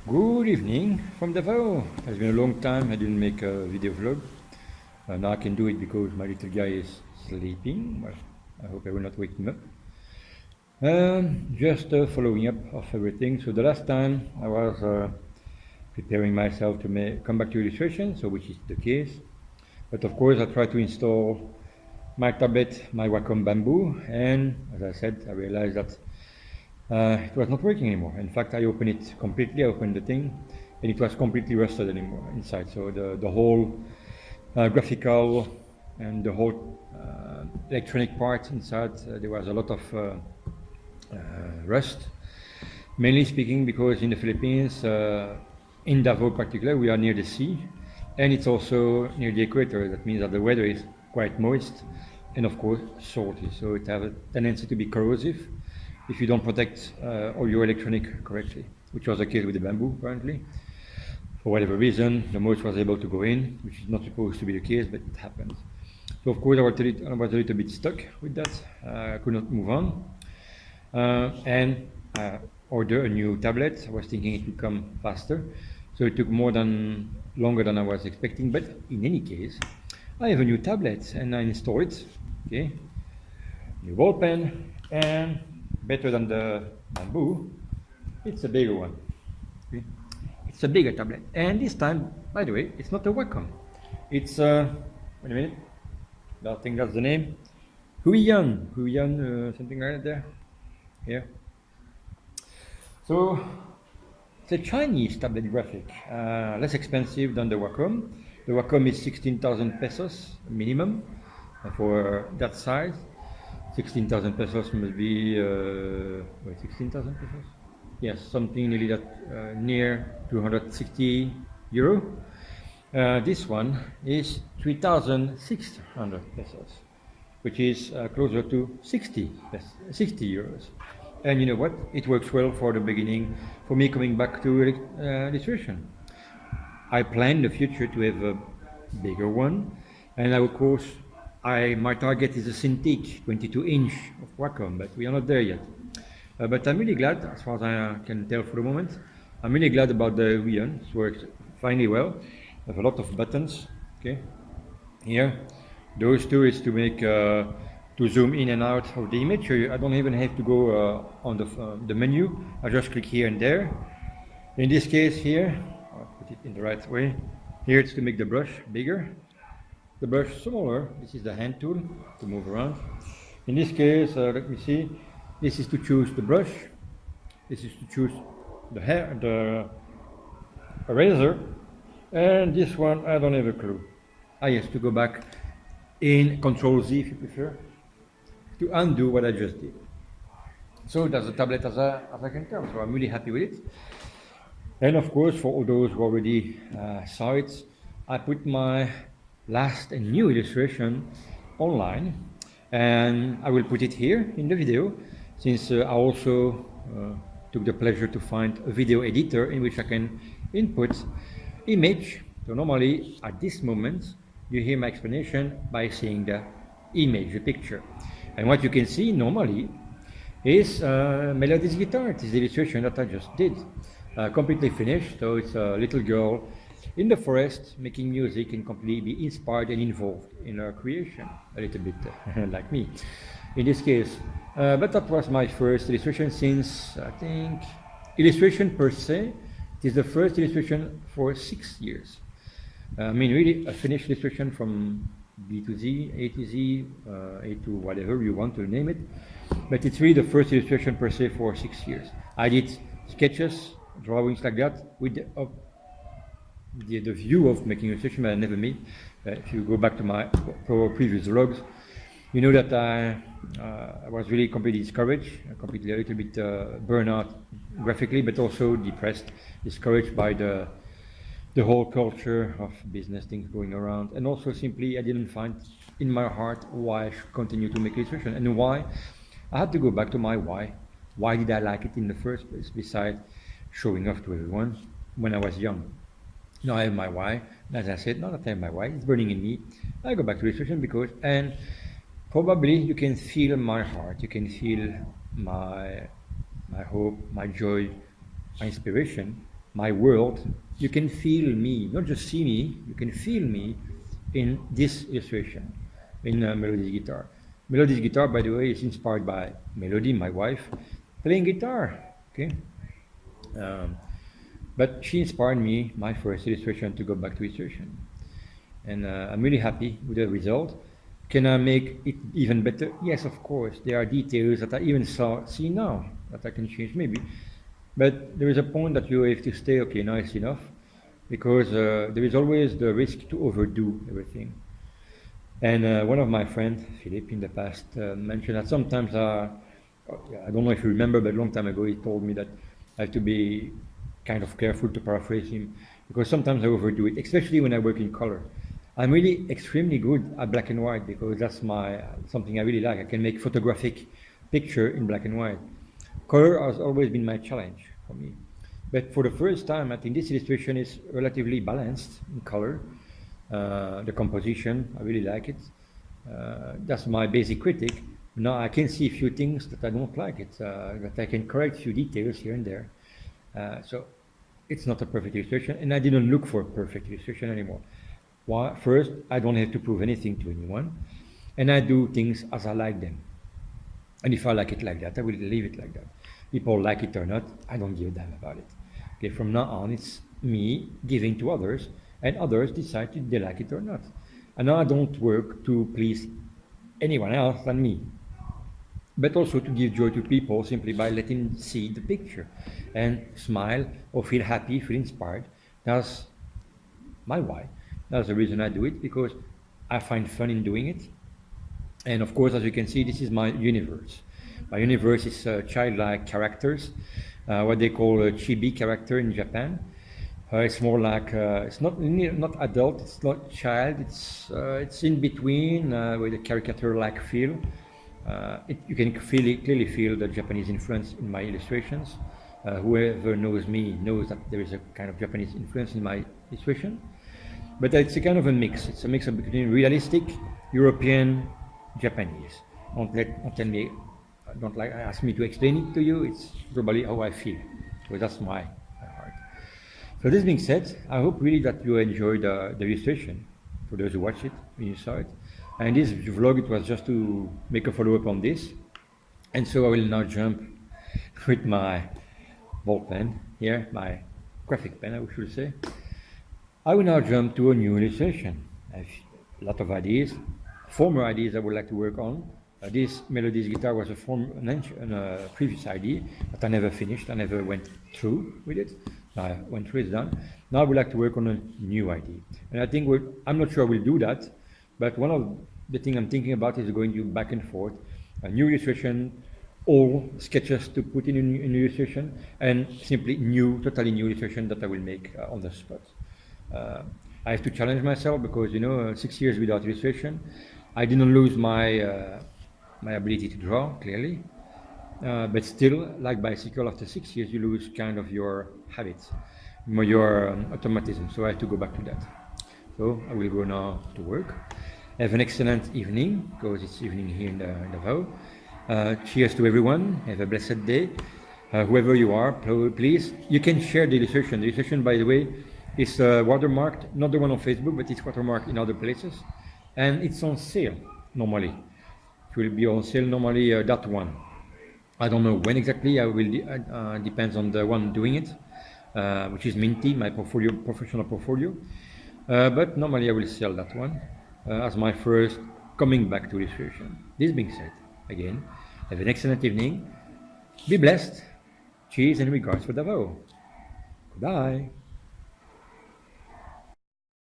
Good evening from Davao. It's been a long time I didn't make a video vlog. Now I can do it because my little guy is sleeping. Well, I hope I will not wake him up. Just following up of everything. So the last time I was preparing myself to come back to illustration, so which is the case. But of course I tried to install my tablet, my Wacom Bamboo, and as I said, I realized that it was not working anymore. In fact, I opened it completely, I opened the thing, and it was completely rusted anymore inside. So the whole graphical and the whole electronic part inside, there was a lot of rust. Mainly speaking because in the Philippines, in Davao particular, we are near the sea, and it's also near the equator. That means that the weather is quite moist and of course salty. So it has a tendency to be corrosive if you don't protect all your electronic correctly, which was the case with the bamboo apparently. For whatever reason, the moist was able to go in, which is not supposed to be the case, but it happened. So of course I was a little bit stuck with that. I could not move on. And order a new tablet. I was thinking it would come faster. So it took longer than I was expecting, but in any case, I have a new tablet and I install it. Okay, new ball pen, and better than the bamboo, it's a bigger one. Okay? It's a bigger tablet, and this time, by the way, it's not a Wacom. It's wait a minute. I think that's the name. O.B.O.E, something like that there. Yeah. So it's a Chinese tablet graphic, less expensive than the Wacom. The Wacom is 16,000 pesos minimum for that size. 16,000 pesos must be 16,000 pesos. Yes, something nearly that near 260 euro. This one is 3,600 pesos, which is closer to 60 euros. And you know what? It works well for the beginning, for me coming back to illustration. I plan in the future to have a bigger one, and of course, my target is a Cintiq 22-inch of Wacom, but we are not there yet. But I'm really glad, as far as I can tell for the moment, I'm really glad about the O.B.O.E. It works finely well. I have a lot of buttons. Okay, here, those two is to make to zoom in and out of the image. I don't even have to go on the menu. I just click here and there. In this case here, I'll put it in the right way. Here it's to make the brush bigger, the brush smaller. This is the hand tool to move around. In this case, let me see. This is to choose the brush. This is to choose the eraser. And this one, I don't have a clue. I have to go back in Control Z if you prefer, to undo what I just did. So that's the tablet as I can tell. So I'm really happy with it. And of course, for all those who already saw it, I put my last and new illustration online, and I will put it here in the video, since I also took the pleasure to find a video editor in which I can input image. So normally at this moment you hear my explanation by seeing the image, the picture. And what you can see normally is Melody's guitar. It is the illustration that I just did. Completely finished. So it's a little girl in the forest making music and completely be inspired and involved in her creation. A little bit like me in this case. But that was my first illustration since, I think, illustration per se. It is the first illustration for 6 years. I mean, really a finished illustration from B to Z, A to Z, A to whatever you want to name it. But it's really the first illustration per se for 6 years. I did sketches, drawings like that with the view of making illustration, but I never made. If you go back to my previous vlogs, you know that I was really completely discouraged, completely a little bit burned out graphically, but also depressed, discouraged by the whole culture of business things going around, and also simply I didn't find in my heart why I should continue to make illustration, and why I had to go back to my why. Why did I like it in the first place, besides showing off to everyone when I was young? Now I have my why. As I said, now that I have my why, it's burning in me. I go back to illustration because, and probably you can feel my heart, you can feel my hope, my joy, my inspiration my world, you can feel me, not just see me, you can feel me in this illustration, in Melody's guitar. Melody's guitar, by the way, is inspired by Melody, my wife, playing guitar. Okay, um, but she inspired me, my first illustration, to go back to illustration. And I'm really happy with the result. Can I make it even better? Yes, of course. There are details that I even see now that I can change maybe. But there is a point that you have to stay, okay, now it's enough, because there is always the risk to overdo everything. And one of my friends, Philip, in the past mentioned that sometimes, I don't know if you remember, but a long time ago he told me that I have to be kind of careful, to paraphrase him, because sometimes I overdo it, especially when I work in color. I'm really extremely good at black and white because that's something I really like. I can make photographic picture in black and white. Color has always been my challenge for me. But for the first time, I think this illustration is relatively balanced in color. The composition, I really like it. That's my basic critic. Now I can see a few things that I don't like it, that I can correct a few details here and there. So it's not a perfect illustration, and I didn't look for a perfect illustration anymore. Why? First, I don't have to prove anything to anyone, and I do things as I like them. And if I like it like that, I will leave it like that. People like it or not, I don't give a damn about it. Okay, from now on, it's me giving to others, and others decide if they like it or not. And now I don't work to please anyone else than me, but also to give joy to people simply by letting them see the picture and smile or feel happy, feel inspired. That's my why. That's the reason I do it, because I find fun in doing it. And of course, as you can see, this is my universe. My universe is childlike characters, what they call a chibi character in Japan. It's more like it's not adult, it's not child, it's in between with a caricature-like feel. You can clearly feel the Japanese influence in my illustrations. Whoever knows me knows that there is a kind of Japanese influence in my illustration. But it's a kind of a mix. It's a mix between realistic, European, Japanese. Don't ask me to explain it to you. It's probably how I feel. So that's my heart. So this being said, I hope really that you enjoyed the illustration, for those who watch it, when you saw it. And this vlog, it was just to make a follow-up on this. And so I will now jump with my ball pen here, my graphic pen, I should say. I will now jump to a new illustration. I have a lot of ideas, former ideas I would like to work on. This Melody's guitar was a previous idea that I never finished. I never went through with it. Now I went through, it's done. Now I would like to work on a new idea. And I think I'm not sure I will do that, but one of the things I'm thinking about is going to back and forth, a new illustration, all sketches to put in an illustration, and simply totally new illustration that I will make on the spot. I have to challenge myself because 6 years without illustration, I didn't lose my my ability to draw clearly, but still, like bicycle, after 6 years you lose kind of your habits, your automatism. So I have to go back to that. So I will go now to work. Have an excellent evening, because it's evening here in the O.B.O.E. Cheers to everyone. Have a blessed day. Whoever you are, please, you can share the illustration. The illustration, by the way, is watermarked, not the one on Facebook, but it's watermarked in other places. And it's on sale, normally. It will be on sale normally, that one. I don't know when exactly, depends on the one doing it, which is Minty, my professional portfolio. But normally I will sell that one as my first coming back to illustration. This being said, again, have an excellent evening. Be blessed. Cheers and regards for Davao. Goodbye.